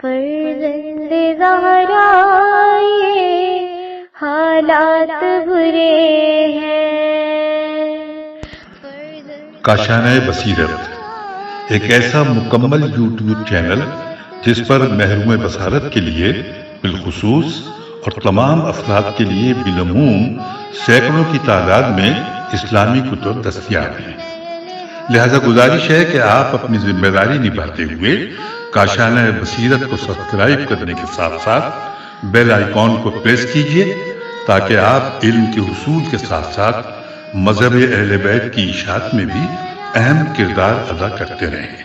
فرزند زہرا یہ حالات برے ہیں۔ کاشانۂ بصیرت ایک ایسا مکمل یوٹیوب چینل جس پر محروم بصارت کے لیے بالخصوص اور تمام افراد کے لیے بالعموم سینکڑوں کی تعداد میں اسلامی کتب دستیاب ہیں۔ لہذا گزارش ہے کہ آپ اپنی ذمہ داری نبھاتے ہوئے کاشانۂ بصیرت کو سبسکرائب کرنے کے ساتھ ساتھ بیل آئیکن کو پریس کیجیے تاکہ آپ علم کے حصول کے ساتھ ساتھ مذہب اہل بیت کی اشاعت میں بھی اہم کردار ادا کرتے رہیں۔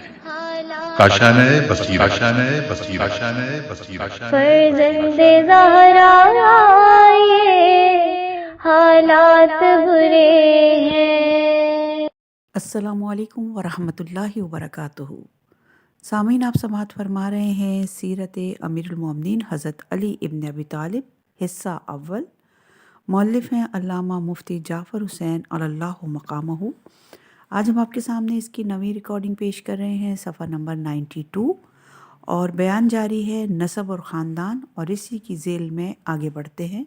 کاشانۂ بصیرت، کاشانۂ بصیرت، کاشانۂ بصیرت۔ فرزند زہرا یہ حالات برے ہیں۔ السلام علیکم ورحمۃ اللہ وبرکاتہ۔ سامعین، آپ سماعت فرما رہے ہیں سیرت امیر المومنین حضرت علی ابن ابی طالب حصہ اول۔ مؤلف ہیں علامہ مفتی جعفر حسین علی اللہ مقامہ۔ آج ہم آپ کے سامنے اس کی نویں ریکارڈنگ پیش کر رہے ہیں، صفحہ نمبر 92، اور بیان جاری ہے نسب اور خاندان، اور اسی کی ذیل میں آگے بڑھتے ہیں۔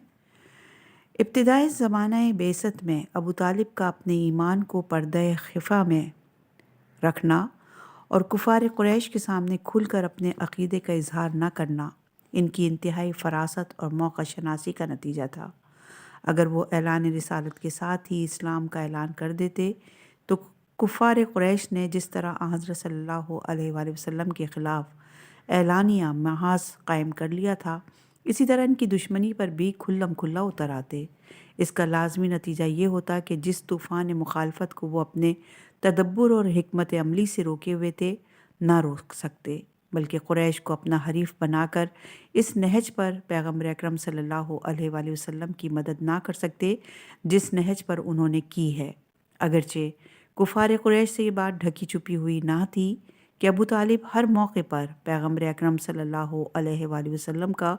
ابتدائی زمانہ بعثت میں ابو طالب کا اپنے ایمان کو پردہ خفا میں رکھنا اور کفار قریش کے سامنے کھل کر اپنے عقیدے کا اظہار نہ کرنا ان کی انتہائی فراست اور موقع شناسی کا نتیجہ تھا۔ اگر وہ اعلان رسالت کے ساتھ ہی اسلام کا اعلان کر دیتے تو کفار قریش نے جس طرح حضرت صلی اللہ علیہ وآلہ وسلم کے خلاف اعلانیہ محاذ قائم کر لیا تھا، اسی طرح ان کی دشمنی پر بھی کھلم کھلا اتر آتے۔ اس کا لازمی نتیجہ یہ ہوتا کہ جس طوفان مخالفت کو وہ اپنے تدبر اور حکمت عملی سے روکے ہوئے تھے نہ روک سکتے، بلکہ قریش کو اپنا حریف بنا کر اس نہج پر پیغمبر اکرم صلی اللہ علیہ وآلہ وسلم کی مدد نہ کر سکتے جس نہج پر انہوں نے کی ہے۔ اگرچہ کفار قریش سے یہ بات ڈھکی چھپی ہوئی نہ تھی کہ ابو طالب ہر موقع پر پیغمبر اکرم صلی اللہ علیہ وآلہ وسلم کا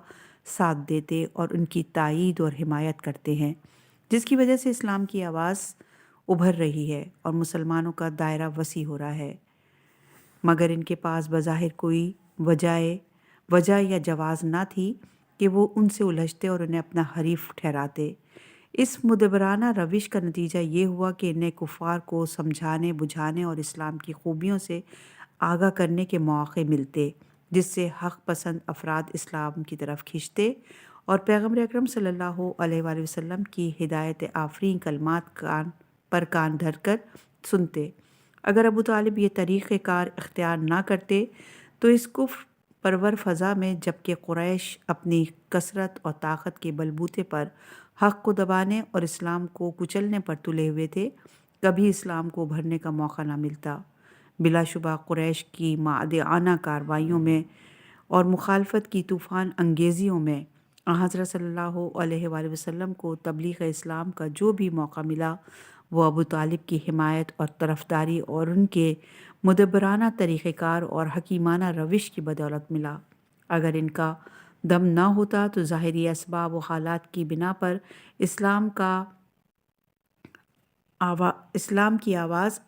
ساتھ دیتے اور ان کی تائید اور حمایت کرتے ہیں، جس کی وجہ سے اسلام کی آواز ابھر رہی ہے اور مسلمانوں کا دائرہ وسیع ہو رہا ہے، مگر ان کے پاس بظاہر کوئی وجہ یا جواز نہ تھی کہ وہ ان سے الجھتے اور انہیں اپنا حریف ٹھہراتے۔ اس مدبرانہ روش کا نتیجہ یہ ہوا کہ انہیں کفار کو سمجھانے، بجھانے اور اسلام کی خوبیوں سے آگاہ کرنے کے مواقع ملتے، جس سے حق پسند افراد اسلام کی طرف کھنچتے اور پیغمبر اکرم صلی اللہ علیہ وآلہ وسلم کی ہدایت آفرین کلمات پر کان دھر کر سنتے۔ اگر ابو طالب یہ طریقہ کار اختیار نہ کرتے تو اس کفر پرور فضا میں جبکہ قریش اپنی کثرت اور طاقت کے بلبوتے پر حق کو دبانے اور اسلام کو کچلنے پر تلے ہوئے تھے، کبھی اسلام کو ابھرنے کا موقع نہ ملتا۔ بلا شبہ قریش کی معادیانہ کارروائیوں میں اور مخالفت کی طوفان انگیزیوں میں حضرت صلی اللہ علیہ وآلہ وسلم کو تبلیغ اسلام کا جو بھی موقع ملا وہ ابو طالب کی حمایت اور طرفداری اور ان کے مدبرانہ طریقہ کار اور حکیمانہ روش کی بدولت ملا۔ اگر ان کا دم نہ ہوتا تو ظاہری اسباب و حالات کی بنا پر اسلام کی آواز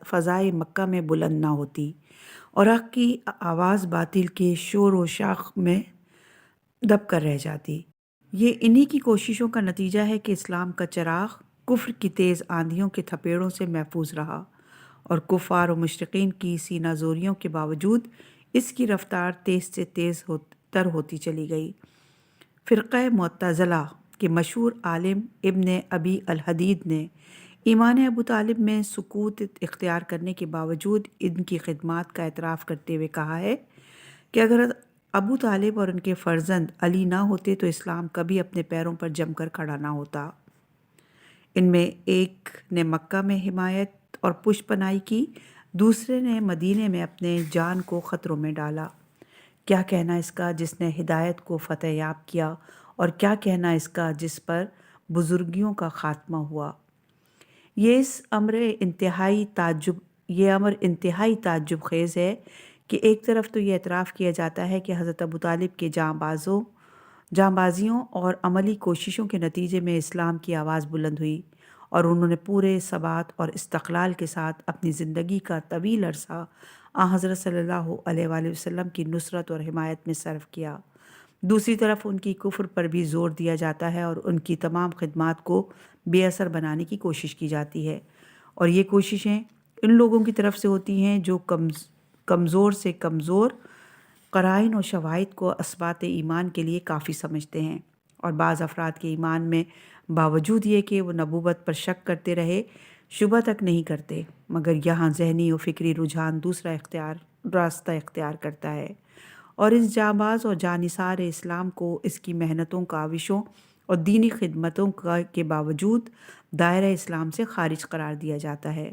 فضائے مکہ میں بلند نہ ہوتی اور حق کی آواز باطل کے شور و شاخ میں دب کر رہ جاتی۔ یہ انہی کی کوششوں کا نتیجہ ہے کہ اسلام کا چراغ کفر کی تیز آندھیوں کے تھپیڑوں سے محفوظ رہا اور کفار و مشرقین کی سینہ زوریوں کے باوجود اس کی رفتار تیز سے تیز تر ہوتی چلی گئی۔ فرقہ معتزلہ کے مشہور عالم ابن ابی الحدید نے ایمان ابو طالب میں سکوت اختیار کرنے کے باوجود ان کی خدمات کا اعتراف کرتے ہوئے کہا ہے کہ اگر ابو طالب اور ان کے فرزند علی نہ ہوتے تو اسلام کبھی اپنے پیروں پر جم کر کھڑا نہ ہوتا۔ ان میں ایک نے مکہ میں حمایت اور پشت پناہی کی، دوسرے نے مدینے میں اپنے جان کو خطروں میں ڈالا۔ کیا کہنا اس کا جس نے ہدایت کو فتح یاب کیا، اور کیا کہنا اس کا جس پر بزرگیوں کا خاتمہ ہوا۔ یہ امر انتہائی تعجب خیز ہے کہ ایک طرف تو یہ اعتراف کیا جاتا ہے کہ حضرت ابو طالب کے جاں بازیوں اور عملی کوششوں کے نتیجے میں اسلام کی آواز بلند ہوئی اور انہوں نے پورے ثبات اور استقلال کے ساتھ اپنی زندگی کا طویل عرصہ حضرت صلی اللہ علیہ وآلہ وسلم کی نصرت اور حمایت میں صرف کیا۔ دوسری طرف ان کی کفر پر بھی زور دیا جاتا ہے اور ان کی تمام خدمات کو بے اثر بنانے کی کوشش کی جاتی ہے، اور یہ کوششیں ان لوگوں کی طرف سے ہوتی ہیں جو کمزور سے کمزور قرائن و شواہد کو اثبات ایمان کے لیے کافی سمجھتے ہیں، اور بعض افراد کے ایمان میں باوجود یہ کہ وہ نبوت پر شک کرتے رہے شبہ تک نہیں کرتے، مگر یہاں ذہنی و فکری رجحان دوسرا راستہ اختیار کرتا ہے، اور اس جانباز اور جانثار اسلام کو اس کی محنتوں کاوشوں اور دینی خدمتوں کے باوجود دائرہ اسلام سے خارج قرار دیا جاتا ہے۔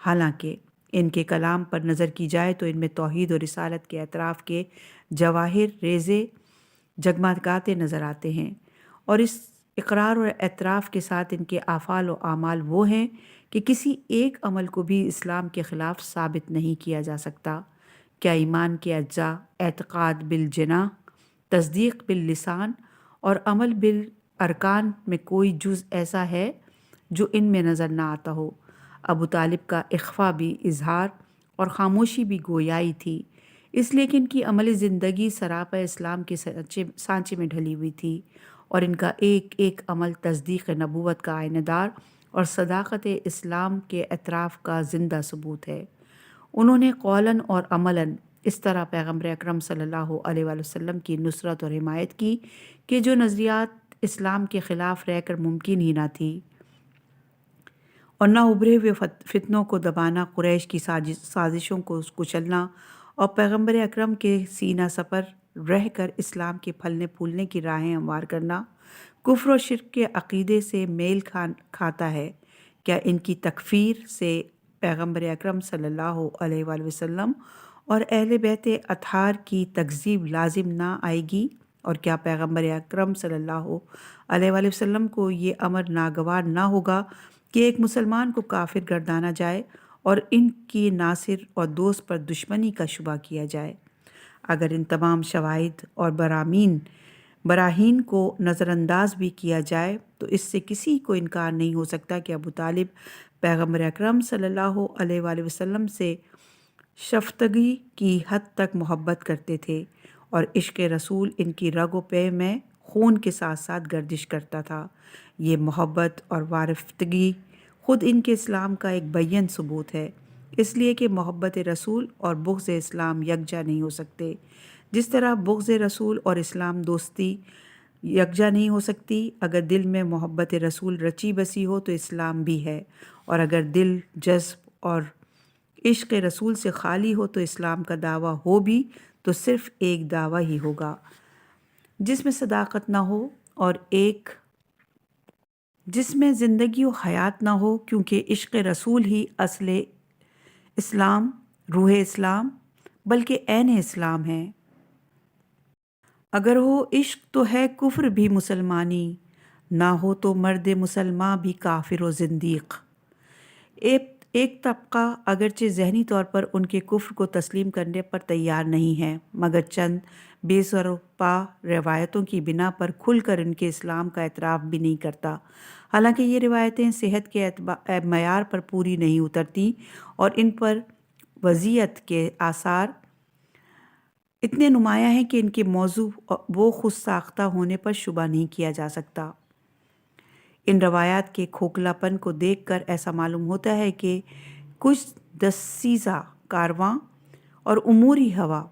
حالانکہ ان کے کلام پر نظر کی جائے تو ان میں توحید اور رسالت کے اطراف کے جواہر ریزے جگمگاتے نظر آتے ہیں، اور اس اقرار اور اعتراف کے ساتھ ان کے افعال و اعمال وہ ہیں کہ کسی ایک عمل کو بھی اسلام کے خلاف ثابت نہیں کیا جا سکتا۔ کیا ایمان کے اجزاء اعتقاد بالجناح، تصدیق باللسان اور عمل بالارکان میں کوئی جز ایسا ہے جو ان میں نظر نہ آتا ہو؟ ابو طالب کا اخفا بھی اظہار اور خاموشی بھی گویائی تھی، اس لیے کہ ان کی عملی زندگی سراپا اسلام کے سانچے میں ڈھلی ہوئی تھی، اور ان کا ایک ایک عمل تصدیق نبوت کا آئینہ دار اور صداقت اسلام کے اعتراف کا زندہ ثبوت ہے۔ انہوں نے قولاً اور عملاً اس طرح پیغمبر اکرم صلی اللہ علیہ وآلہ وسلم کی نصرت اور حمایت کی کہ جو نظریات اسلام کے خلاف رہ کر ممکن ہی نہ تھی، اور نہ ابھرے ہوئے فتنوں کو دبانا، قریش کی سازشوں کو کچلنا اور پیغمبر اکرم کے سینہ سپر رہ کر اسلام کے پھلنے پھولنے کی راہیں ہموار کرنا کفر و شرک کے عقیدے سے میل کھاتا ہے۔ کیا ان کی تکفیر سے پیغمبر اکرم صلی اللہ علیہ وآلہ وسلم اور اہل بیت اطہار کی تکذیب لازم نہ آئے گی؟ اور کیا پیغمبر اکرم صلی اللہ علیہ وآلہ وسلم کو یہ امر ناگوار نہ ہوگا کہ ایک مسلمان کو کافر گردانا جائے اور ان کی ناصر اور دوست پر دشمنی کا شبہ کیا جائے؟ اگر ان تمام شواہد اور براہین کو نظر انداز بھی کیا جائے تو اس سے کسی کو انکار نہیں ہو سکتا کہ ابو طالب پیغمبر اکرم صلی اللہ علیہ وآلہ وسلم سے شفتگی کی حد تک محبت کرتے تھے، اور عشق رسول ان کی رگ و پے میں خون کے ساتھ ساتھ گردش کرتا تھا۔ یہ محبت اور وارفتگی خود ان کے اسلام کا ایک بیان ثبوت ہے، اس لیے کہ محبت رسول اور بغض اسلام یکجا نہیں ہو سکتے، جس طرح بغض رسول اور اسلام دوستی یکجا نہیں ہو سکتی۔ اگر دل میں محبت رسول رچی بسی ہو تو اسلام بھی ہے، اور اگر دل جذب اور عشق رسول سے خالی ہو تو اسلام کا دعویٰ ہو بھی تو صرف ایک دعویٰ ہی ہوگا جس میں صداقت نہ ہو اور ایک جس میں زندگی و حیات نہ ہو، کیونکہ عشق رسول ہی اصل اسلام، روح اسلام، بلکہ عین اسلام ہے۔ اگر ہو عشق تو ہے کفر بھی مسلمانی، نہ ہو تو مرد مسلماں بھی کافر و زندیق۔ ایک طبقہ اگرچہ ذہنی طور پر ان کے کفر کو تسلیم کرنے پر تیار نہیں ہے، مگر چند بے سر و پا روایتوں کی بنا پر کھل کر ان کے اسلام کا اعتراف بھی نہیں کرتا، حالانکہ یہ روایتیں صحت کے معیار پر پوری نہیں اترتی، اور ان پر وضعیت کے آثار اتنے نمایاں ہیں کہ ان کے موضوع وہ خود ساختہ ہونے پر شبہ نہیں کیا جا سکتا۔ ان روایات کے کھوکھلا پن کو دیکھ کر ایسا معلوم ہوتا ہے کہ کچھ دسیسہ کارواں اور اموری ہوا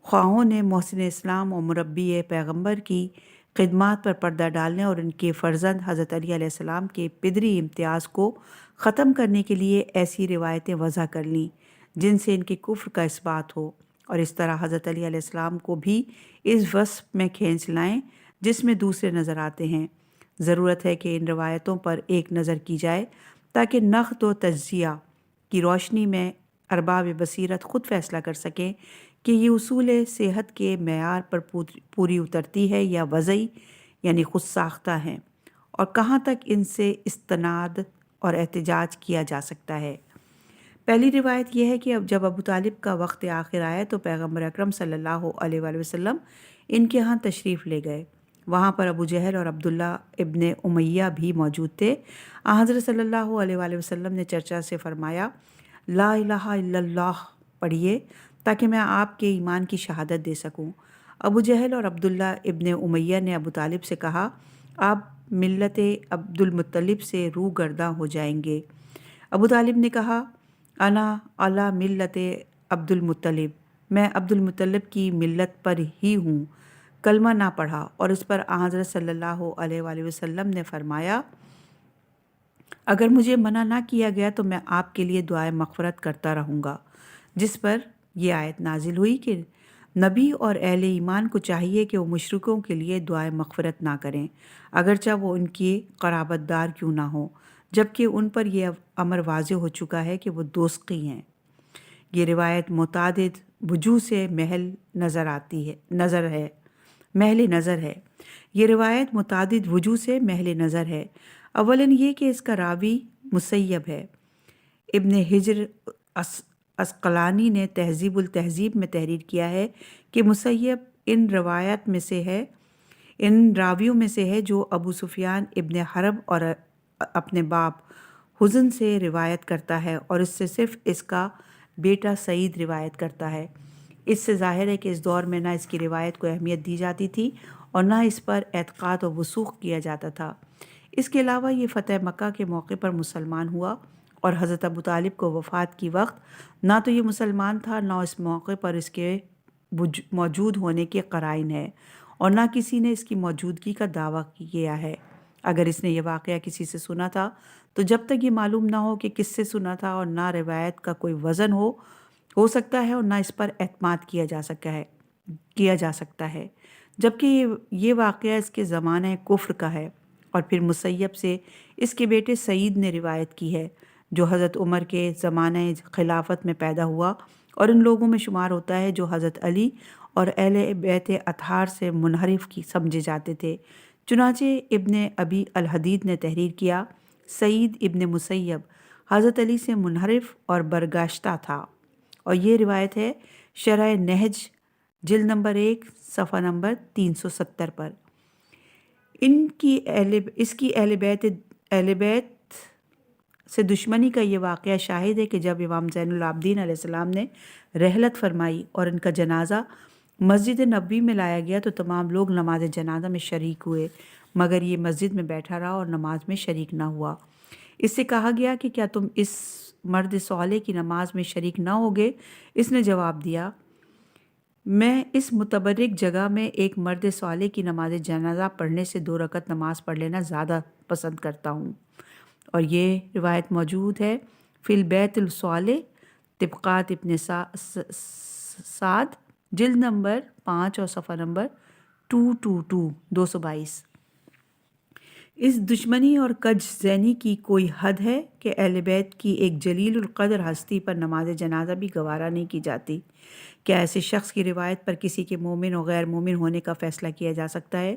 خواہوں نے محسن اسلام اور مربی پیغمبر کی خدمات پر پردہ ڈالنے اور ان کے فرزند حضرت علی علیہ السلام کے پدری امتیاز کو ختم کرنے کے لیے ایسی روایتیں وضع کر لیں جن سے ان کے کفر کا اثبات ہو، اور اس طرح حضرت علی علیہ السلام کو بھی اس وصف میں کھینچ لائیں جس میں دوسرے نظر آتے ہیں۔ ضرورت ہے کہ ان روایتوں پر ایک نظر کی جائے تاکہ نقد و تجزیہ کی روشنی میں ارباب بصیرت خود فیصلہ کر سکیں کہ یہ اصول صحت کے معیار پر پوری اترتی ہے یا وضعی یعنی خود ساختہ ہیں، اور کہاں تک ان سے استناد اور احتجاج کیا جا سکتا ہے۔ پہلی روایت یہ ہے کہ جب ابو طالب کا وقت آخر آیا تو پیغمبر اکرم صلی اللہ علیہ وآلہ وسلم ان کے ہاں تشریف لے گئے۔ وہاں پر ابو جہل اور عبداللہ ابن امیہ بھی موجود تھے۔ حضرت صلی اللہ علیہ وآلہ وسلم نے چرچا سے فرمایا، لا الہ الا اللہ پڑھیے تاکہ میں آپ کے ایمان کی شہادت دے سکوں۔ ابو جہل اور عبداللہ ابن امیہ نے ابو طالب سے کہا، آپ ملت عبد المطلب سے رو گرداں ہو جائیں گے۔ ابو طالب نے کہا، انا علی ملت عبد المطلب، میں عبد المطلب کی ملت پر ہی ہوں۔ کلمہ نہ پڑھا اور اس پر حضرت صلی اللہ علیہ وآلہ وسلم نے فرمایا، اگر مجھے منع نہ کیا گیا تو میں آپ کے لیے دعائے مغفرت کرتا رہوں گا، جس پر یہ آیت نازل ہوئی کہ نبی اور اہل ایمان کو چاہیے کہ وہ مشرکوں کے لیے دعائے مغفرت نہ کریں، اگرچہ وہ ان کی قرابت دار کیوں نہ ہو، جبکہ ان پر یہ امر واضح ہو چکا ہے کہ وہ دوزخی ہیں۔ یہ روایت متعدد وجوہ سے محل نظر ہے۔ یہ روایت متعدد وجوہ سے محل نظر ہے۔ اولاً یہ کہ اس کا راوی مسیب ہے۔ ابن حجر عسقلانی نے تہذیب التہذیب میں تحریر کیا ہے کہ مسیب ان راویوں میں سے ہے جو ابو سفیان ابن حرب اور اپنے باپ حزن سے روایت کرتا ہے، اور اس سے صرف اس کا بیٹا سعید روایت کرتا ہے۔ اس سے ظاہر ہے کہ اس دور میں نہ اس کی روایت کو اہمیت دی جاتی تھی اور نہ اس پر اعتقاد و وثوق کیا جاتا تھا۔ اس کے علاوہ یہ فتح مکہ کے موقع پر مسلمان ہوا، اور حضرت ابو طالب کو وفات کی وقت نہ تو یہ مسلمان تھا، نہ اس موقع پر اس کے موجود ہونے کے قرائن ہے، اور نہ کسی نے اس کی موجودگی کا دعویٰ کیا ہے۔ اگر اس نے یہ واقعہ کسی سے سنا تھا تو جب تک یہ معلوم نہ ہو کہ کس سے سنا تھا، اور نہ روایت کا کوئی وزن ہو سکتا ہے اور نہ اس پر اعتماد کیا جا سکتا ہے، جبکہ یہ واقعہ اس کے زمانہ کفر کا ہے۔ اور پھر مسیب سے اس کے بیٹے سعید نے روایت کی ہے، جو حضرت عمر کے زمانہ خلافت میں پیدا ہوا اور ان لوگوں میں شمار ہوتا ہے جو حضرت علی اور اہل بیت اطہار سے منحرف سمجھے جاتے تھے۔ چنانچہ ابن ابی الحدید نے تحریر کیا، سعید ابن مسیب حضرت علی سے منحرف اور برگاشتہ تھا، اور یہ روایت ہے شرح نہج جلد نمبر 1 صفحہ نمبر 370 پر۔ اس کی اہل بیت سے دشمنی کا یہ واقعہ شاہد ہے کہ جب امام زین العابدین علیہ السلام نے رحلت فرمائی اور ان کا جنازہ مسجد نبوی میں لایا گیا تو تمام لوگ نماز جنازہ میں شریک ہوئے، مگر یہ مسجد میں بیٹھا رہا اور نماز میں شریک نہ ہوا۔ اس سے کہا گیا کہ کیا تم اس مرد صالح کی نماز میں شریک نہ ہوگے؟ اس نے جواب دیا، میں اس متبرک جگہ میں ایک مرد صالح کی نماز جنازہ پڑھنے سے 2 رکعت نماز پڑھ لینا زیادہ پسند کرتا ہوں۔ اور یہ روایت موجود ہے فی البیت الصالح طبقات ابن سعد جلد نمبر 5 اور صفحہ نمبر 222۔ اس دشمنی اور کج ذہنی کی کوئی حد ہے کہ اہل بیت کی ایک جلیل القدر ہستی پر نماز جنازہ بھی گوارا نہیں کی جاتی؟ کیا ایسے شخص کی روایت پر کسی کے مومن اور غیر مومن ہونے کا فیصلہ کیا جا سکتا ہے؟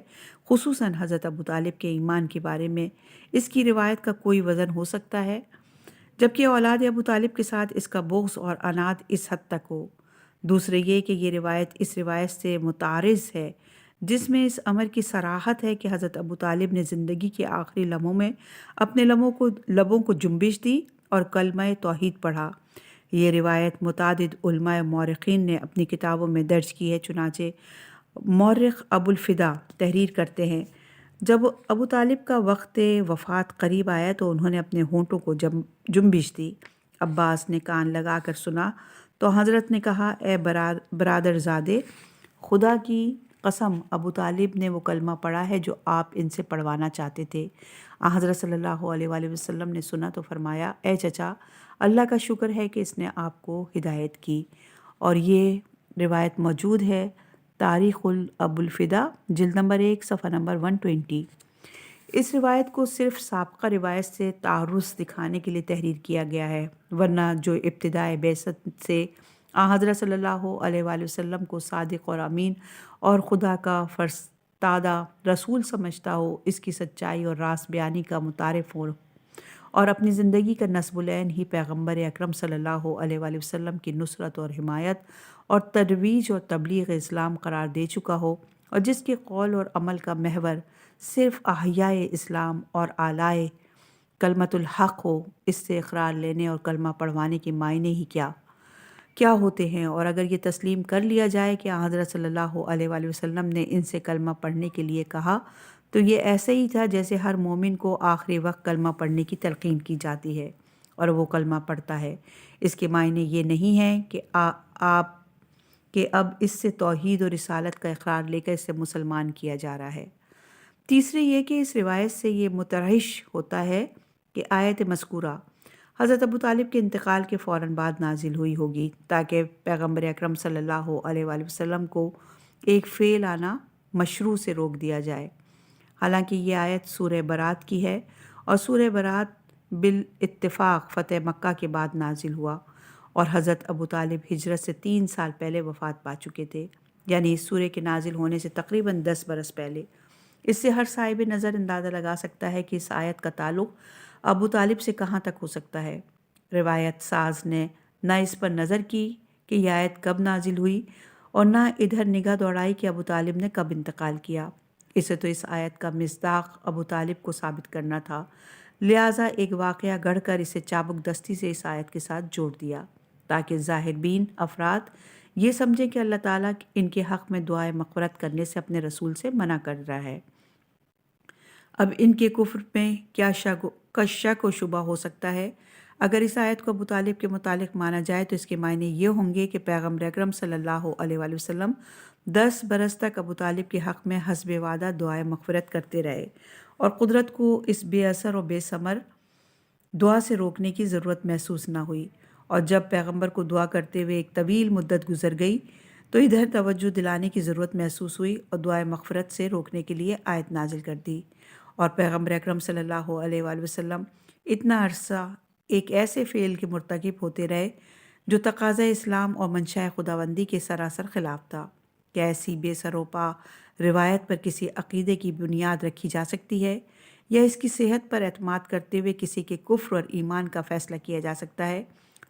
خصوصاً حضرت ابو طالب کے ایمان کے بارے میں اس کی روایت کا کوئی وزن ہو سکتا ہے، جبکہ اولاد ابو طالب کے ساتھ اس کا بغض اور عناد اس حد تک ہو؟ دوسرے یہ کہ یہ روایت اس روایت سے متعارض ہے جس میں اس امر کی صراحت ہے کہ حضرت ابو طالب نے زندگی کے آخری لمحوں میں اپنے لبوں کو جنبش دی اور کلمہ توحید پڑھا۔ یہ روایت متعدد علماء مورخین نے اپنی کتابوں میں درج کی ہے۔ چنانچہ مورخ ابو الفدا تحریر کرتے ہیں، جب ابو طالب کا وقت وفات قریب آیا تو انہوں نے اپنے ہونٹوں کو جنبش دی۔ عباس نے کان لگا کر سنا تو حضرت نے کہا، اے برادر زادے، خدا کی قسم ابو طالب نے وہ کلمہ پڑھا ہے جو آپ ان سے پڑھوانا چاہتے تھے۔ حضرت صلی اللہ علیہ وآلہ وسلم نے سنا تو فرمایا، اے چچا، اللہ کا شکر ہے کہ اس نے آپ کو ہدایت کی۔ اور یہ روایت موجود ہے تاریخ ابو الفدا جلد نمبر 1 صفحہ نمبر 120۔ اس روایت کو صرف سابقہ روایت سے تعارض دکھانے کے لیے تحریر کیا گیا ہے، ورنہ جو ابتدائے بعثت سے حضرت صلی اللہ علیہ وآلہ وسلم کو صادق اور امین اور خدا کا فرستادہ رسول سمجھتا ہو، اس کی سچائی اور راست بیانی کا متعارف ہو اور اپنی زندگی کا نصب العین ہی پیغمبر اکرم صلی اللہ علیہ وآلہ وسلم کی نصرت اور حمایت اور ترویج اور تبلیغ اسلام قرار دے چکا ہو، اور جس کے قول اور عمل کا محور صرف احیاء اسلام اور اعلائے کلمۃ الحق ہو، اس سے اقرار لینے اور کلمہ پڑھوانے کے معنی ہی کیا؟ کیا ہوتے ہیں، اور اگر یہ تسلیم کر لیا جائے کہ حضرت صلی اللہ علیہ وآلہ وسلم نے ان سے کلمہ پڑھنے کے لیے کہا، تو یہ ایسے ہی تھا جیسے ہر مومن کو آخری وقت کلمہ پڑھنے کی تلقین کی جاتی ہے اور وہ کلمہ پڑھتا ہے۔ اس کے معنی یہ نہیں ہے کہ اب اس سے توحید اور رسالت کا اقرار لے کر اسے مسلمان کیا جا رہا ہے۔ تیسری یہ کہ اس روایت سے یہ مترحش ہوتا ہے کہ آیت مذکورہ حضرت ابو طالب کے انتقال کے فوراً بعد نازل ہوئی ہوگی تاکہ پیغمبر اکرم صلی اللہ علیہ وآلہ وسلم کو ایک فعل آنا مشروع سے روک دیا جائے۔ حالانکہ یہ آیت سورہ برات کی ہے اور سورہ برات بالاتفاق فتح مکہ کے بعد نازل ہوا اور حضرت ابو طالب ہجرت سے 3 سال پہلے وفات پا چکے تھے، یعنی اس سورہ کے نازل ہونے سے تقریباً 10 برس پہلے۔ اس سے ہر صاحب نظر اندازہ لگا سکتا ہے کہ اس آیت کا تعلق ابو طالب سے کہاں تک ہو سکتا ہے۔ روایت ساز نے نہ اس پر نظر کی کہ یہ آیت کب نازل ہوئی اور نہ ادھر نگاہ دوڑائی کہ ابو طالب نے کب انتقال کیا۔ اسے تو اس آیت کا مصداق ابو طالب کو ثابت کرنا تھا، لہٰذا ایک واقعہ گڑھ کر اسے چابک دستی سے اس آیت کے ساتھ جوڑ دیا تاکہ ظاہر بین افراد یہ سمجھیں کہ اللہ تعالیٰ ان کے حق میں دعائے مغفرت کرنے سے اپنے رسول سے منع کر رہا ہے۔ اب ان کے کفر میں کیا شک و شبہ ہو سکتا ہے؟ اگر اس آیت کو ابو طالب کے متعلق مانا جائے تو اس کے معنی یہ ہوں گے کہ پیغمبر اکرم صلی اللہ علیہ وآلہ وسلم 10 برس تک ابو طالب کے حق میں حسب وعدہ دعائے مغفرت کرتے رہے اور قدرت کو اس بے اثر و بے ثمر دعا سے روکنے کی ضرورت محسوس نہ ہوئی، اور جب پیغمبر کو دعا کرتے ہوئے ایک طویل مدت گزر گئی تو ادھر توجہ دلانے کی ضرورت محسوس ہوئی اور دعائے مغفرت سے روکنے کے لیے آیت نازل کر دی، اور پیغمبر اکرم صلی اللہ علیہ وآلہ وسلم اتنا عرصہ ایک ایسے فعل کے مرتکب ہوتے رہے جو تقاضۂ اسلام اور منشاء خداوندی کے سراسر خلاف تھا۔ کیا ایسی بے سروپا روایت پر کسی عقیدے کی بنیاد رکھی جا سکتی ہے، یا اس کی صحت پر اعتماد کرتے ہوئے کسی کے کفر اور ایمان کا فیصلہ کیا جا سکتا ہے؟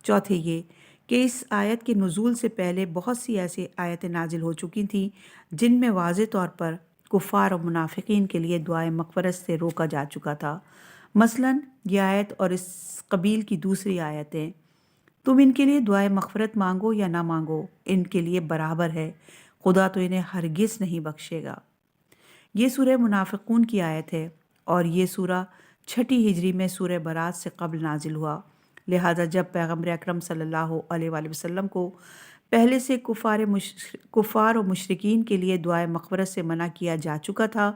چوتھے یہ کہ اس آیت کے نزول سے پہلے بہت سی ایسی آیتیں نازل ہو چکی تھیں جن میں واضح طور پر کفار اور منافقین کے لیے دعائے مغفرت سے روکا جا چکا تھا۔ مثلاً یہ آیت اور اس قبیل کی دوسری آیتیں، تم ان کے لیے دعائے مغفرت مانگو یا نہ مانگو، ان کے لیے برابر ہے، خدا تو انہیں ہرگز نہیں بخشے گا۔ یہ سورہ منافقون کی آیت ہے اور یہ سورہ 6 ہجری میں سورہ برات سے قبل نازل ہوا، لہٰذا جب پیغمبر اکرم صلی اللہ علیہ وآلہ وسلم کو پہلے سے کفار و مشرکین کے لیے دعائے مغفرت سے منع کیا جا چکا تھا،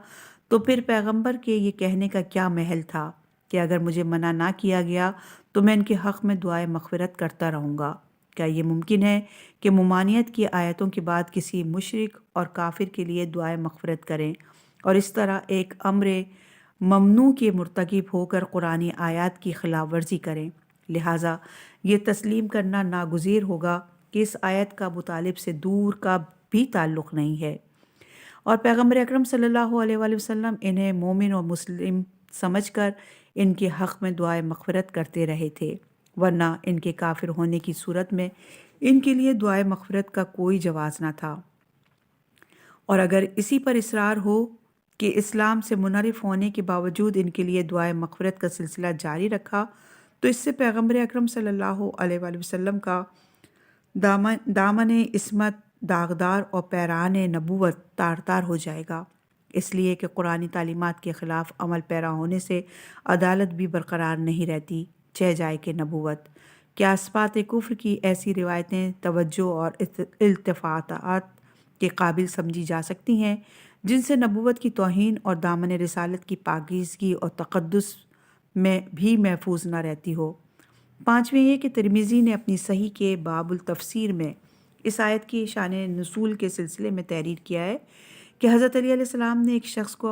تو پھر پیغمبر کے یہ کہنے کا کیا محل تھا کہ اگر مجھے منع نہ کیا گیا تو میں ان کے حق میں دعائے مغفرت کرتا رہوں گا؟ کیا یہ ممکن ہے کہ ممانعت کی آیتوں کے بعد کسی مشرک اور کافر کے لیے دعائے مغفرت کریں اور اس طرح ایک امر ممنوع کے مرتکب ہو کر قرآنی آیات کی خلاف ورزی کریں؟ لہٰذا یہ تسلیم کرنا ناگزیر ہوگا کہ اس آیت کا ابو طالب سے دور کا بھی تعلق نہیں ہے، اور پیغمبر اکرم صلی اللہ علیہ وآلہ وسلم انہیں مومن اور مسلم سمجھ کر ان کے حق میں دعائے مغفرت کرتے رہے تھے، ورنہ ان کے کافر ہونے کی صورت میں ان کے لیے دعائے مغفرت کا کوئی جواز نہ تھا۔ اور اگر اسی پر اصرار ہو کہ اسلام سے منحرف ہونے کے باوجود ان کے لیے دعائے مغفرت کا سلسلہ جاری رکھا تو اس سے پیغمبر اکرم صلی اللہ علیہ وآلہ وسلم کا دامن عصمت داغدار اور پیران نبوت تار تار ہو جائے گا، اس لیے کہ قرآنی تعلیمات کے خلاف عمل پیرا ہونے سے عدالت بھی برقرار نہیں رہتی، چہ جائے کہ نبوت۔ کیا اثبات کفر کی ایسی روایتیں توجہ اور التفاتات کے قابل سمجھی جا سکتی ہیں جن سے نبوت کی توہین اور دامن رسالت کی پاکیزگی اور تقدس میں بھی محفوظ نہ رہتی ہو؟ پانچویں یہ کہ ترمذی نے اپنی صحیح کے باب التفسیر میں اس آیت کی شان نزول کے سلسلے میں تحریر کیا ہے کہ حضرت علی علیہ السلام نے ایک شخص کو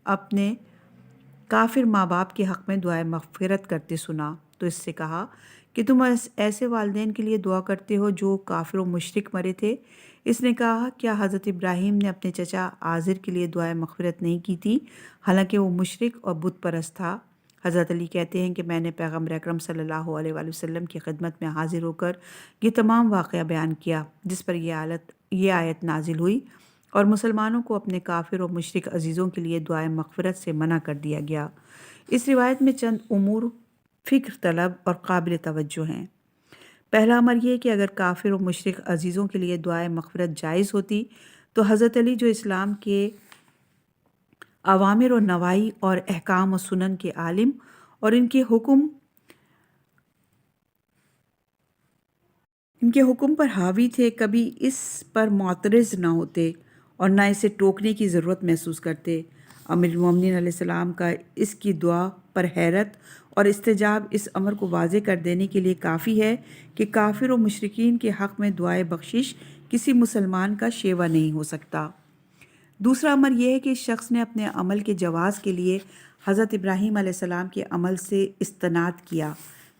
اپنے کافر ماں باپ کے حق میں دعائے مغفرت کرتے سنا تو اس سے کہا کہ تم ایسے والدین کے لیے دعا کرتے ہو جو کافر و مشرک مرے تھے؟ اس نے کہا کیا حضرت ابراہیم نے اپنے چچا آزر کے لیے دعائے مغفرت نہیں کی تھی حالانکہ وہ مشرک اور بت پرست تھا؟ حضرت علی کہتے ہیں کہ میں نے پیغمبر اکرم صلی اللہ علیہ وآلہ وسلم کی خدمت میں حاضر ہو کر یہ تمام واقعہ بیان کیا جس پر یہ آیت نازل ہوئی اور مسلمانوں کو اپنے کافر و مشرک عزیزوں کے لیے دعائے مغفرت سے منع کر دیا گیا۔ اس روایت میں چند امور فکر طلب اور قابل توجہ ہیں۔ پہلا امر یہ کہ اگر کافر و مشرک عزیزوں کے لیے دعائے مغفرت جائز ہوتی تو حضرت علی جو اسلام کے اوامر و نواہی اور احکام و سنن کے عالم اور ان کے حکم پر حاوی تھے، کبھی اس پر معترض نہ ہوتے اور نہ اسے ٹوکنے کی ضرورت محسوس کرتے۔ امیر المومنین علیہ السلام کا اس کی دعا پر حیرت اور استجاب اس امر کو واضح کر دینے کے لیے کافی ہے کہ کافر و مشرکین کے حق میں دعائے بخشش کسی مسلمان کا شیوا نہیں ہو سکتا۔ دوسرا امر یہ ہے کہ اس شخص نے اپنے عمل کے جواز کے لیے حضرت ابراہیم علیہ السلام کے عمل سے استناد کیا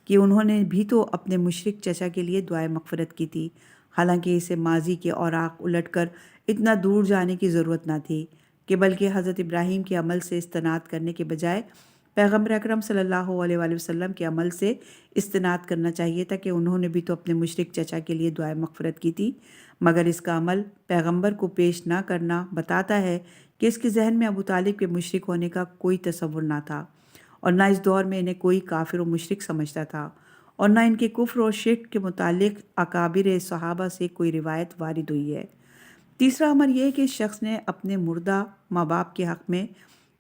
کہ انہوں نے بھی تو اپنے مشرک چچا کے لیے دعائے مغفرت کی تھی، حالانکہ اسے ماضی کے اوراق الٹ کر اتنا دور جانے کی ضرورت نہ تھی کہ بلکہ حضرت ابراہیم کے عمل سے استناد کرنے کے بجائے پیغمبر اکرم صلی اللہ علیہ وآلہ وسلم کے عمل سے استناد کرنا چاہیے تھا کہ انہوں نے بھی تو اپنے مشرک چچا کے لیے دعائے مغفرت کی تھی، مگر اس کا عمل پیغمبر کو پیش نہ کرنا بتاتا ہے کہ اس کے ذہن میں ابو طالب کے مشرک ہونے کا کوئی تصور نہ تھا، اور نہ اس دور میں انہیں کوئی کافر و مشرک سمجھتا تھا، اور نہ ان کے کفر اور شرک کے متعلق اکابر صحابہ سے کوئی روایت وارد ہوئی ہے۔ تیسرا امر یہ ہے کہ اس شخص نے اپنے مردہ ماں باپ کے حق میں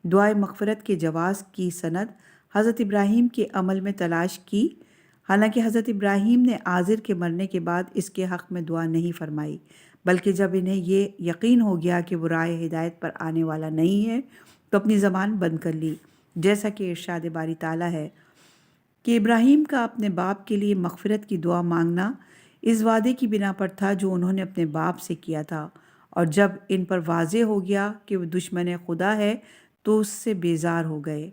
دعائے مغفرت کے جواز کی سند حضرت ابراہیم کے عمل میں تلاش کی، حالانکہ حضرت ابراہیم نے آزر کے مرنے کے بعد اس کے حق میں دعا نہیں فرمائی، بلکہ جب انہیں یہ یقین ہو گیا کہ وہ راہ ہدایت پر آنے والا نہیں ہے تو اپنی زبان بند کر لی، جیسا کہ ارشاد باری تعالیٰ ہے کہ ابراہیم کا اپنے باپ کے لیے مغفرت کی دعا مانگنا اس وعدے کی بنا پر تھا جو انہوں نے اپنے باپ سے کیا تھا، اور جب ان پر واضح ہو گیا کہ وہ دشمن خدا ہے تو اس سے بیزار ہو گئے۔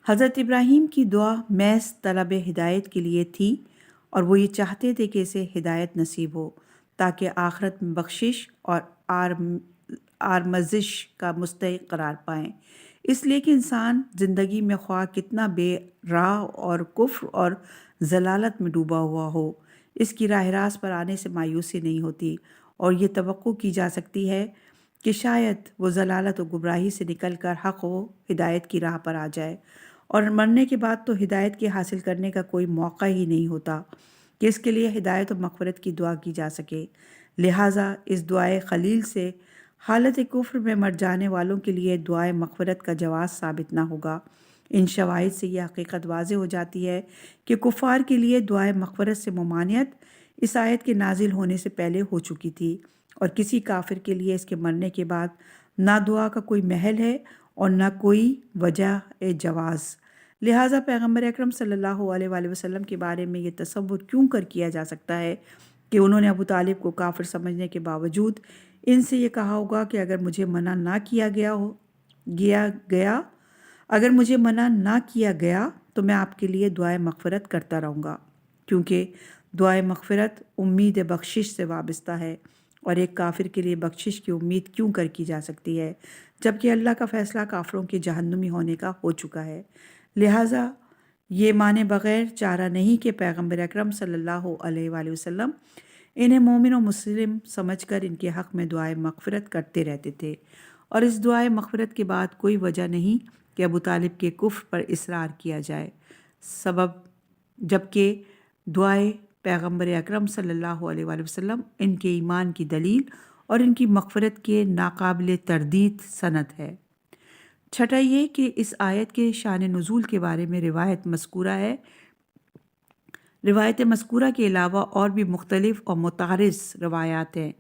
حضرت ابراہیم کی دعا محض طلب ہدایت کے لیے تھی، اور وہ یہ چاہتے تھے کہ اسے ہدایت نصیب ہو تاکہ آخرت میں بخشش اور آرمزش کا مستحق قرار پائیں، اس لیے کہ انسان زندگی میں خواہ کتنا بے راہ اور کفر اور ضلالت میں ڈوبا ہوا ہو، اس کی راہ راست پر آنے سے مایوسی نہیں ہوتی، اور یہ توقع کی جا سکتی ہے کہ شاید وہ ضلالت و گمراہی سے نکل کر حق و ہدایت کی راہ پر آ جائے، اور مرنے کے بعد تو ہدایت کے حاصل کرنے کا کوئی موقع ہی نہیں ہوتا کہ اس کے لیے ہدایت و مغفرت کی دعا کی جا سکے۔ لہٰذا اس دعائے خلیل سے حالت کفر میں مر جانے والوں کے لیے دعائے مغفرت کا جواز ثابت نہ ہوگا۔ ان شواہد سے یہ حقیقت واضح ہو جاتی ہے کہ کفار کے لیے دعائے مغفرت سے ممانعت اس آیت کے نازل ہونے سے پہلے ہو چکی تھی، اور کسی کافر کے لیے اس کے مرنے کے بعد نہ دعا کا کوئی محل ہے اور نہ کوئی وجہ جواز۔ لہٰذا پیغمبر اکرم صلی اللہ علیہ وآلہ وسلم کے بارے میں یہ تصور کیوں کر کیا جا سکتا ہے کہ انہوں نے ابو طالب کو کافر سمجھنے کے باوجود ان سے یہ کہا ہوگا کہ اگر مجھے منع نہ کیا گیا تو میں آپ کے لیے دعائے مغفرت کرتا رہوں گا، کیونکہ دعائے مغفرت امید بخشش سے وابستہ ہے، اور ایک کافر کے لیے بخشش کی امید کیوں کر کی جا سکتی ہے جبکہ اللہ کا فیصلہ کافروں کے جہنمی ہونے کا ہو چکا ہے۔ لہٰذا یہ مانے بغیر چارہ نہیں کہ پیغمبر اکرم صلی اللہ علیہ وآلہ وسلم انہیں مومن و مسلم سمجھ کر ان کے حق میں دعائے مغفرت کرتے رہتے تھے، اور اس دعائے مغفرت کے بعد کوئی وجہ نہیں کہ ابو طالب کے کفر پر اصرار کیا جائے، جبکہ دعائے پیغمبر اکرم صلی اللہ علیہ وآلہ وسلم ان کے ایمان کی دلیل اور ان کی مغفرت کے ناقابل تردید سند ہے۔ چھٹا یہ کہ اس آیت کے شان نزول کے بارے میں روایت مذکورہ ہے۔ روایت مذکورہ کے علاوہ اور بھی مختلف اور متعارض روایات ہیں،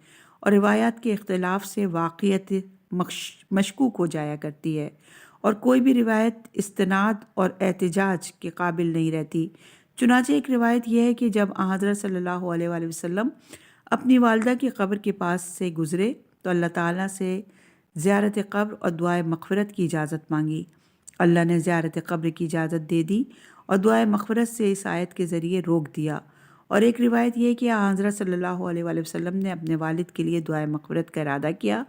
اور روایات کے اختلاف سے واقعیت مشکوک ہو جایا کرتی ہے، اور کوئی بھی روایت استناد اور احتجاج کے قابل نہیں رہتی۔ چنانچہ ایک روایت یہ ہے کہ جب حضرت صلی اللہ علیہ وآلہ وسلم اپنی والدہ کی قبر کے پاس سے گزرے تو اللہ تعالیٰ سے زیارت قبر اور دعائے مغفرت کی اجازت مانگی۔ اللہ نے زیارت قبر کی اجازت دے دی اور دعائے مغفرت سے اس آیت کے ذریعے روک دیا۔ اور ایک روایت یہ ہے کہ حضرت صلی اللہ علیہ وآلہ وسلم نے اپنے والد کے لیے دعائے مغفرت کا ارادہ کیا،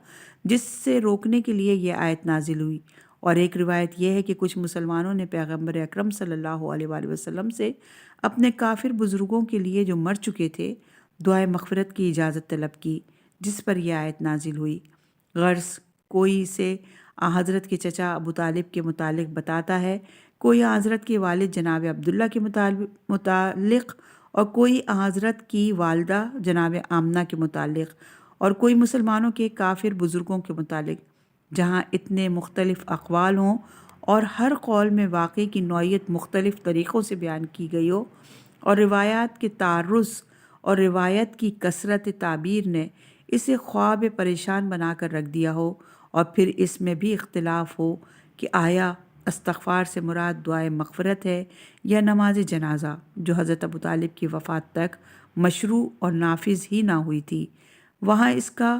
جس سے روکنے کے لیے یہ آیت نازل ہوئی۔ اور ایک روایت یہ ہے کہ کچھ مسلمانوں نے پیغمبر اکرم صلی اللہ علیہ وآلہ وسلم سے اپنے کافر بزرگوں کے لیے جو مر چکے تھے دعائے مغفرت کی اجازت طلب کی، جس پر یہ آیت نازل ہوئی۔ غرض کوئی سے حضرت کے چچا ابو طالب کے متعلق بتاتا ہے کوئی حضرت کے والد جناب عبداللہ کے متعلق اور کوئی حضرت کی والدہ جناب آمنہ کے متعلق اور کوئی مسلمانوں کے کافر بزرگوں کے متعلق، جہاں اتنے مختلف اقوال ہوں اور ہر قول میں واقعے کی نوعیت مختلف طریقوں سے بیان کی گئی ہو، اور روایات کے تعرض اور روایت کی کثرت تعبیر نے اسے خواب پریشان بنا کر رکھ دیا ہو، اور پھر اس میں بھی اختلاف ہو کہ آیا استغفار سے مراد دعائے مغفرت ہے یا نماز جنازہ، جو حضرت ابو طالب کی وفات تک مشروع اور نافذ ہی نہ ہوئی تھی۔ وہاں اس کا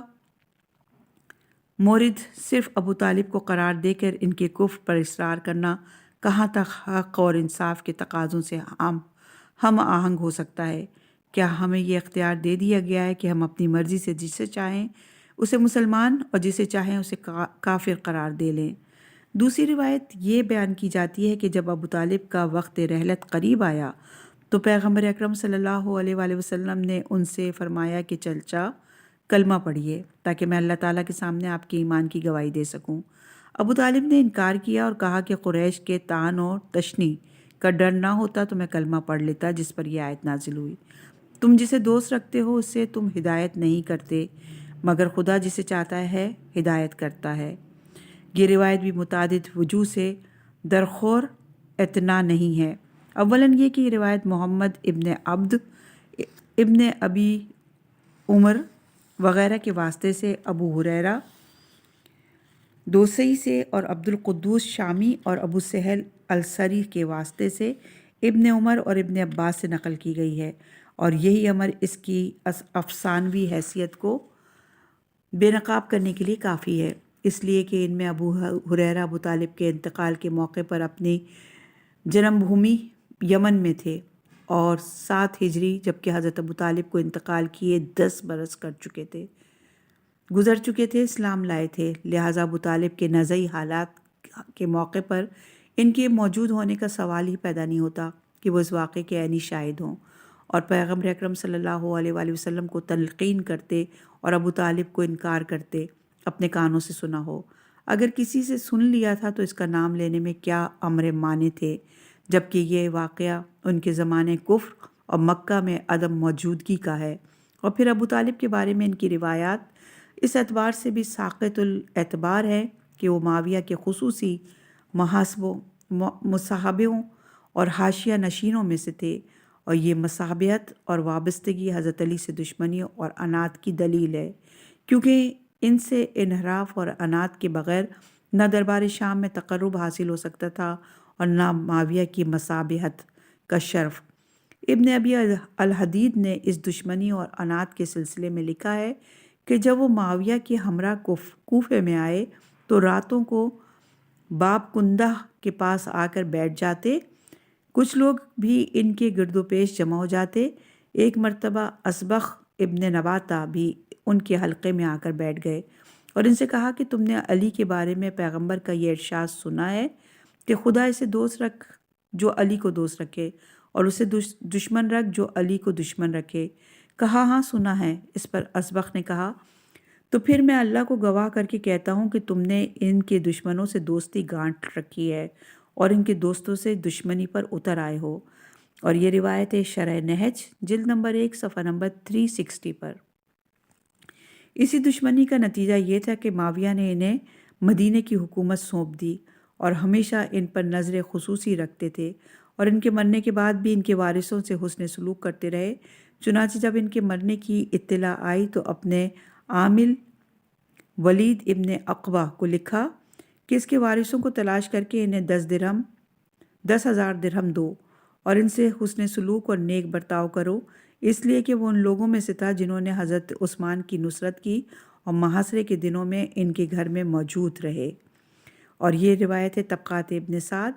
مورد صرف ابو طالب کو قرار دے کر ان کے کفر پر اصرار کرنا کہاں تک حق اور انصاف کے تقاضوں سے ہم آہنگ ہو سکتا ہے؟ کیا ہمیں یہ اختیار دے دیا گیا ہے کہ ہم اپنی مرضی سے جسے چاہیں اسے مسلمان اور جسے چاہیں اسے کافر قرار دے لیں؟ دوسری روایت یہ بیان کی جاتی ہے کہ جب ابو طالب کا وقت رحلت قریب آیا تو پیغمبر اکرم صلی اللہ علیہ وآلہ وسلم نے ان سے فرمایا کہ چلچا کلمہ پڑھیے تاکہ میں اللہ تعالیٰ کے سامنے آپ کے ایمان کی گواہی دے سکوں۔ ابو طالب نے انکار کیا اور کہا کہ قریش کے طعن اور تشنی کا ڈر نہ ہوتا تو میں کلمہ پڑھ لیتا، جس پر یہ آیت نازل ہوئی، تم جسے دوست رکھتے ہو اس سے تم ہدایت نہیں کرتے، مگر خدا جسے چاہتا ہے ہدایت کرتا ہے۔ یہ روایت بھی متعدد وجوہ سے درخور اعتنا نہیں ہے۔ اولاً یہ کہ یہ روایت محمد ابن عبد ابن ابی عمر وغیرہ کے واسطے سے، ابو ہریرہ دوسئی سے اور عبد القدوس شامی اور ابو سہل السری کے واسطے سے ابن عمر اور ابن عباس سے نقل کی گئی ہے، اور یہی امر اس کی افسانوی حیثیت کو بے نقاب کرنے کے لیے کافی ہے، اس لیے کہ ان میں ابو ہریرہ ابو طالب کے انتقال کے موقع پر اپنی جنم بھومی یمن میں تھے اور 7 ہجری، جبکہ حضرت ابو طالب کو انتقال کیے 10 برس گزر چکے تھے، اسلام لائے تھے، لہٰذا ابو طالب کے نزعی حالات کے موقع پر ان کے موجود ہونے کا سوال ہی پیدا نہیں ہوتا کہ وہ اس واقعے کے عینی شاہد ہوں اور پیغمبر اکرم صلی اللہ علیہ وآلہ وسلم کو تلقین کرتے اور ابو طالب کو انکار کرتے اپنے کانوں سے سنا ہو۔ اگر کسی سے سن لیا تھا تو اس کا نام لینے میں کیا امر مانے تھے، جبکہ یہ واقعہ ان کے زمانے کفر اور مکہ میں عدم موجودگی کا ہے۔ اور پھر ابو طالب کے بارے میں ان کی روایات اس اعتبار سے بھی ساقط الاعتبار ہے کہ وہ معاویہ کے خصوصی مصاحبوں اور حاشیہ نشینوں میں سے تھے، اور یہ مصاحبت اور وابستگی حضرت علی سے دشمنی اور عناد کی دلیل ہے، کیونکہ ان سے انحراف اور عناد کے بغیر نہ دربار شام میں تقرب حاصل ہو سکتا تھا اور نہ معاویہ کی مصابحت کا شرف۔ ابن ابی الحدید نے اس دشمنی اور عناد کے سلسلے میں لکھا ہے کہ جب وہ معاویہ کے ہمراہ کوفے میں آئے تو راتوں کو باب کندہ کے پاس آ کر بیٹھ جاتے، کچھ لوگ بھی ان کے گرد و پیش جمع ہو جاتے۔ ایک مرتبہ اسبخ ابن نباتہ بھی ان کے حلقے میں آ کر بیٹھ گئے اور ان سے کہا کہ تم نے علی کے بارے میں پیغمبر کا یہ ارشاد سنا ہے کہ خدا اسے دوست رکھ جو علی کو دوست رکھے اور اسے دشمن رکھ جو علی کو دشمن رکھے؟ کہا ہاں سنا ہے۔ اس پر اسبخ نے کہا تو پھر میں اللہ کو گواہ کر کے کہتا ہوں کہ تم نے ان کے دشمنوں سے دوستی گانٹ رکھی ہے اور ان کے دوستوں سے دشمنی پر اتر آئے ہو۔ اور یہ روایت ہے شرح نہج جلد نمبر 1 صفحہ نمبر 360 پر۔ اسی دشمنی کا نتیجہ یہ تھا کہ معاویہ نے انہیں مدینے کی حکومت سونپ دی اور ہمیشہ ان پر نظر خصوصی رکھتے تھے، اور ان کے مرنے کے بعد بھی ان کے وارثوں سے حسن سلوک کرتے رہے۔ چنانچہ جب ان کے مرنے کی اطلاع آئی تو اپنے عامل ولید ابن عقبہ کو لکھا کہ اس کے وارثوں کو تلاش کر کے انہیں 10,000 درہم دو اور ان سے حسن سلوک اور نیک برتاؤ کرو، اس لیے کہ وہ ان لوگوں میں سے تھا جنہوں نے حضرت عثمان کی نصرت کی اور محاصرے کے دنوں میں ان کے گھر میں موجود رہے۔ اور یہ روایت ہے طبقات ابن سعد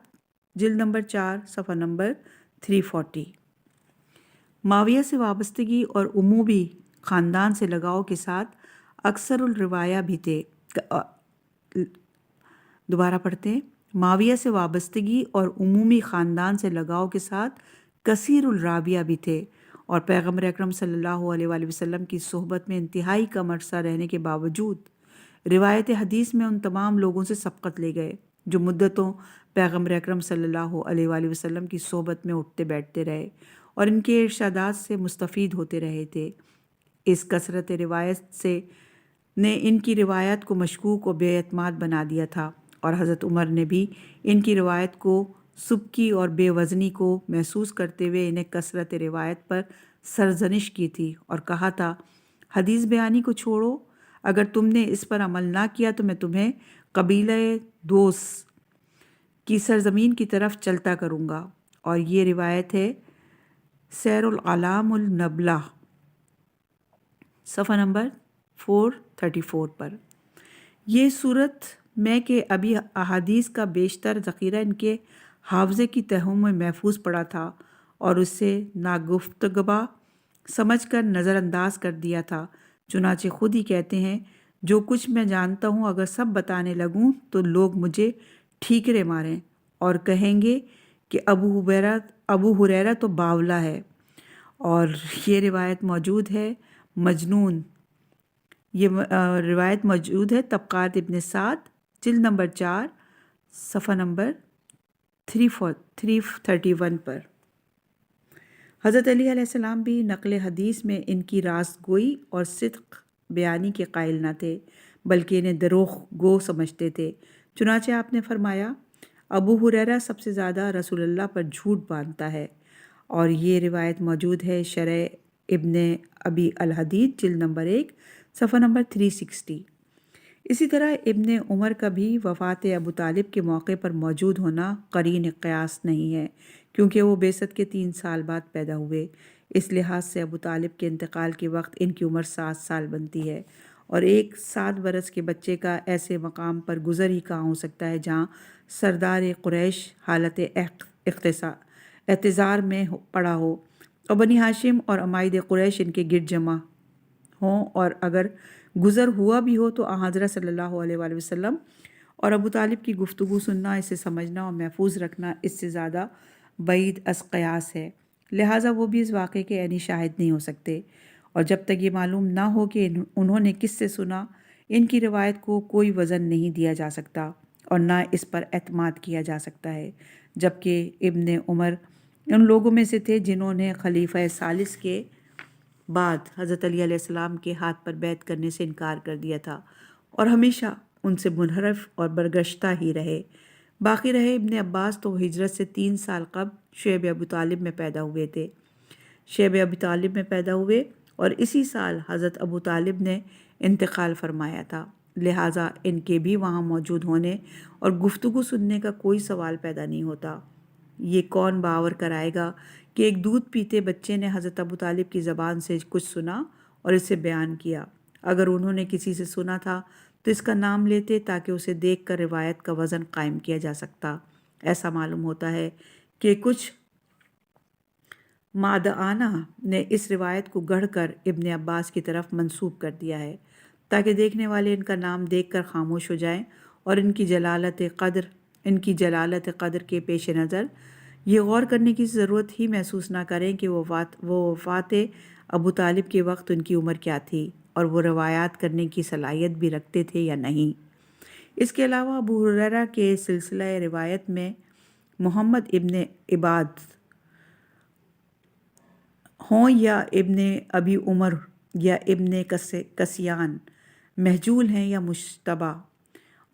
جلد نمبر 4 صفحہ نمبر 340۔ معاویہ سے وابستگی اور عمومی خاندان سے لگاؤ کے ساتھ اکثر الروایہ بھی تھے۔ دوبارہ پڑھتے ہیں۔ معاویہ سے وابستگی اور عمومی خاندان سے لگاؤ کے ساتھ کثیر الراویہ بھی تھے، اور پیغمبر اکرم صلی اللہ علیہ وآلہ وسلم کی صحبت میں انتہائی کم عرصہ رہنے کے باوجود روایت حدیث میں ان تمام لوگوں سے سبقت لے گئے جو مدتوں پیغمبر اکرم صلی اللہ علیہ وآلہ وسلم کی صحبت میں اٹھتے بیٹھتے رہے اور ان کے ارشادات سے مستفید ہوتے رہے تھے۔ اس کثرت روایت سے نے ان کی روایت کو مشکوک و بے اعتماد بنا دیا تھا، اور حضرت عمر نے بھی ان کی روایت کو سبکی اور بے وزنی کو محسوس کرتے ہوئے انہیں کثرت روایت پر سرزنش کی تھی اور کہا تھا، حدیث بیانی کو چھوڑو، اگر تم نے اس پر عمل نہ کیا تو میں تمہیں قبیلہ دوس کی سرزمین کی طرف چلتا کروں گا۔ اور یہ روایت ہے سیر الاعلام النبلہ صفحہ نمبر 434 پر۔ یہ صورت میں کہ ابھی احادیث کا بیشتر ذخیرہ ان کے حافظے کی تہوں میں محفوظ پڑا تھا اور اسے ناگفتگبا سمجھ کر نظر انداز کر دیا تھا، چنانچہ خود ہی کہتے ہیں، جو کچھ میں جانتا ہوں اگر سب بتانے لگوں تو لوگ مجھے ٹھیکرے ماریں اور کہیں گے کہ ابو ہریرہ تو باولا ہے۔ اور یہ روایت موجود ہے روایت موجود ہے طبقات ابن سعد جلد نمبر 4 صفحہ نمبر 331 پر۔ حضرت علی علیہ السلام بھی نقل حدیث میں ان کی راست گوئی اور صدق بیانی کے قائل نہ تھے، بلکہ انہیں دروغ گو سمجھتے تھے۔ چنانچہ آپ نے فرمایا، ابو ہریرہ سب سے زیادہ رسول اللہ پر جھوٹ باندھتا ہے، اور یہ روایت موجود ہے شرح ابن ابی الحدید جلد نمبر 1 صفحہ نمبر 360۔ اسی طرح ابن عمر کا بھی وفات ابو طالب کے موقع پر موجود ہونا قرین قیاس نہیں ہے، کیونکہ وہ بعثت کے 3 سال بعد پیدا ہوئے۔ اس لحاظ سے ابو طالب کے انتقال کے وقت ان کی عمر 7 سال بنتی ہے، اور ایک 7 برس کے بچے کا ایسے مقام پر گزر ہی کہاں ہو سکتا ہے جہاں سردار قریش حالت احتضار میں پڑا ہو اور بنی ہاشم اور عمائد قریش ان کے گرد جمع ہوں، اور اگر گزر ہوا بھی ہو تو حضرت صلی اللہ علیہ وآلہ وسلم اور ابو طالب کی گفتگو سننا، اسے سمجھنا اور محفوظ رکھنا اس سے زیادہ بعید از قیاس ہے، لہٰذا وہ بھی اس واقعے کے عینی شاہد نہیں ہو سکتے، اور جب تک یہ معلوم نہ ہو کہ انہوں نے کس سے سنا، ان کی روایت کو کوئی وزن نہیں دیا جا سکتا اور نہ اس پر اعتماد کیا جا سکتا ہے۔ جبکہ ابن عمر ان لوگوں میں سے تھے جنہوں نے خلیفہ ثالث کے بعد حضرت علی علیہ السلام کے ہاتھ پر بیعت کرنے سے انکار کر دیا تھا اور ہمیشہ ان سے منحرف اور برگشتہ ہی رہے۔ باقی رہے ابن عباس تو ہجرت سے 3 سال قبل شیب ابو طالب میں پیدا ہوئے تھے، شیب ابو طالب میں پیدا ہوئے اور اسی سال حضرت ابو طالب نے انتقال فرمایا تھا، لہٰذا ان کے بھی وہاں موجود ہونے اور گفتگو سننے کا کوئی سوال پیدا نہیں ہوتا۔ یہ کون باور کرائے گا کہ ایک دودھ پیتے بچے نے حضرت ابو طالب کی زبان سے کچھ سنا اور اسے بیان کیا؟ اگر انہوں نے کسی سے سنا تھا تو اس کا نام لیتے تاکہ اسے دیکھ کر روایت کا وزن قائم کیا جا سکتا۔ ایسا معلوم ہوتا ہے کہ کچھ مادعانہ نے اس روایت کو گڑھ کر ابن عباس کی طرف منسوب کر دیا ہے تاکہ دیکھنے والے ان کا نام دیکھ کر خاموش ہو جائیں اور ان کی جلالت قدر کے پیش نظر یہ غور کرنے کی ضرورت ہی محسوس نہ کریں کہ وہ وفات ابو طالب کے وقت ان کی عمر کیا تھی اور وہ روایات کرنے کی صلاحیت بھی رکھتے تھے یا نہیں۔ اس کے علاوہ ابو ہریرہ کے سلسلہ روایت میں محمد ابن عباد ہوں یا ابن ابی عمر یا ابن کسیان محجول ہیں یا مشتبہ،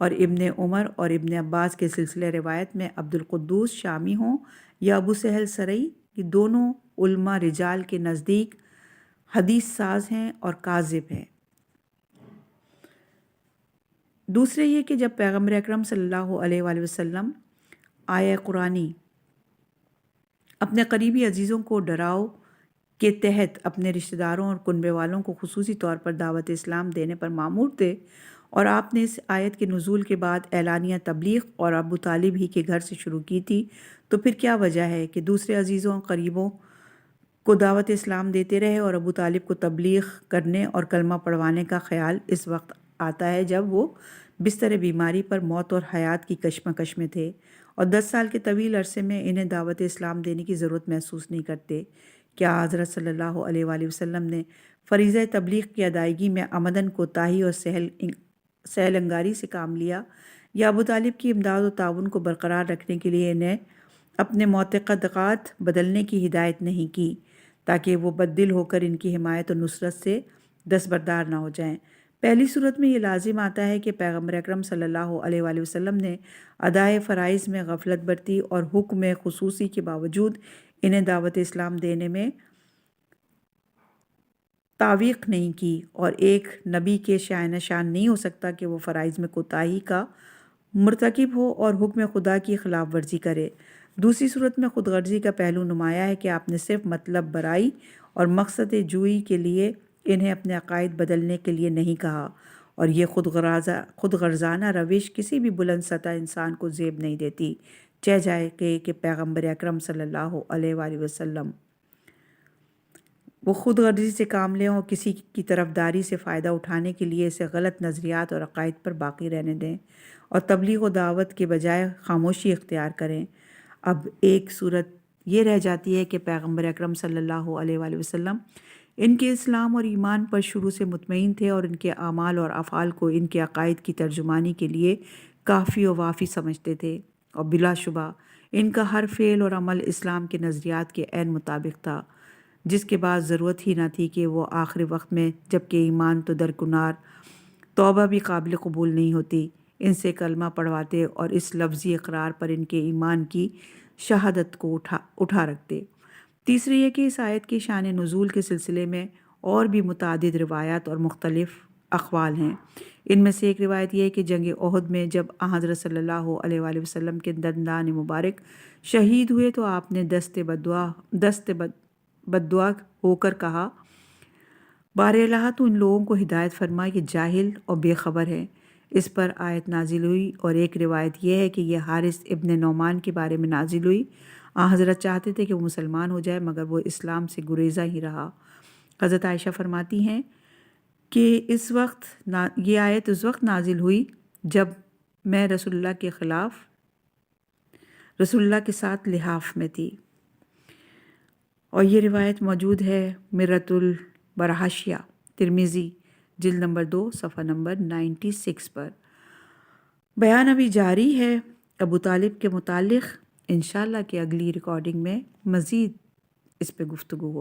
اور ابن عمر اور ابن عباس کے سلسلہ روایت میں عبد القدوس شامی ہوں یا ابو سہل سرئی، یہ دونوں علماء رجال کے نزدیک حدیث ساز ہیں اور کاذب ہیں۔ دوسرے یہ کہ جب پیغمبر اکرم صلی اللہ علیہ وآلہ وسلم آیہ قرآنی اپنے قریبی عزیزوں کو ڈراؤ کے تحت اپنے رشتہ داروں اور کنبے والوں کو خصوصی طور پر دعوت اسلام دینے پر مامور تھے، اور آپ نے اس آیت کے نزول کے بعد اعلانیہ تبلیغ اور ابو طالب ہی کے گھر سے شروع کی تھی، تو پھر کیا وجہ ہے کہ دوسرے عزیزوں اور قریبوں کو دعوت اسلام دیتے رہے اور ابو طالب کو تبلیغ کرنے اور کلمہ پڑھوانے کا خیال اس وقت آتا ہے جب وہ بستر بیماری پر موت اور حیات کی کشمکش میں تھے اور 10 سال کے طویل عرصے میں انہیں دعوت اسلام دینے کی ضرورت محسوس نہیں کرتے؟ کیا حضرت صلی اللہ علیہ وآلہ وسلم نے فریضہ تبلیغ کی ادائیگی میں عمدن کوتاہی اور سہل انگاری سے کام لیا، یا ابو طالب کی امداد و تعاون کو برقرار رکھنے کے لیے انہیں اپنے معتقدات بدلنے کی ہدایت نہیں کی تاکہ وہ بددل ہو کر ان کی حمایت و نصرت سے دستبردار نہ ہو جائیں۔ پہلی صورت میں یہ لازم آتا ہے کہ پیغمبر اکرم صلی اللہ علیہ وآلہ وسلم نے ادائے فرائض میں غفلت برتی اور حکم خصوصی کے باوجود انہیں دعوت اسلام دینے میں تعویق نہیں کی، اور ایک نبی کے شائن شان نہیں ہو سکتا کہ وہ فرائض میں کوتاہی کا مرتکب ہو اور حکم خدا کی خلاف ورزی کرے۔ دوسری صورت میں خود غرضی کا پہلو نمایاں ہے کہ آپ نے صرف مطلب برائی اور مقصد جوئی کے لیے انہیں اپنے عقائد بدلنے کے لیے نہیں کہا، اور یہ خود غرضانہ روش کسی بھی بلند سطح انسان کو زیب نہیں دیتی، چہ جائے کہ پیغمبر اکرم صلی اللہ علیہ وآلہ وسلم وہ خود غرضی سے کام لیں اور کسی کی طرفداری سے فائدہ اٹھانے کے لیے اسے غلط نظریات اور عقائد پر باقی رہنے دیں اور تبلیغ و دعوت کے بجائے خاموشی اختیار کریں۔ اب ایک صورت یہ رہ جاتی ہے کہ پیغمبر اکرم صلی اللہ علیہ وآلہ وسلم ان کے اسلام اور ایمان پر شروع سے مطمئن تھے اور ان کے اعمال اور افعال کو ان کے عقائد کی ترجمانی کے لیے کافی و وافی سمجھتے تھے، اور بلا شبہ ان کا ہر فعل اور عمل اسلام کے نظریات کے عین مطابق تھا، جس کے بعد ضرورت ہی نہ تھی کہ وہ آخری وقت میں جبکہ ایمان تو درکنار، توبہ بھی قابل قبول نہیں ہوتی، ان سے کلمہ پڑھواتے اور اس لفظی اقرار پر ان کے ایمان کی شہادت کو اٹھا رکھتے۔ تیسری یہ کہ اس آیت کی شان نزول کے سلسلے میں اور بھی متعدد روایات اور مختلف اقوال ہیں۔ ان میں سے ایک روایت یہ ہے کہ جنگ احد میں جب حضرت صلی اللہ علیہ وآلہ وسلم کے دندان مبارک شہید ہوئے تو آپ نے دست بددعا ہو کر کہا، بار الہ تو ان لوگوں کو ہدایت فرما یہ جاہل اور بے خبر ہے۔ اس پر آیت نازل ہوئی، اور ایک روایت یہ ہے کہ یہ حارث ابن نعمان کے بارے میں نازل ہوئی۔ حضرت چاہتے تھے کہ وہ مسلمان ہو جائے مگر وہ اسلام سے گریزہ ہی رہا۔ حضرت عائشہ فرماتی ہیں کہ یہ آیت اس وقت نازل ہوئی جب میں رسول اللہ کے ساتھ لحاف میں تھی، اور یہ روایت موجود ہے مرۃ البرحاشیہ ترمذی جلد نمبر 2 صفحہ نمبر 96 پر۔ بیان ابھی جاری ہے ابو طالب کے متعلق، انشاءاللہ کہ اگلی ریکارڈنگ میں مزید اس پہ گفتگو ہو۔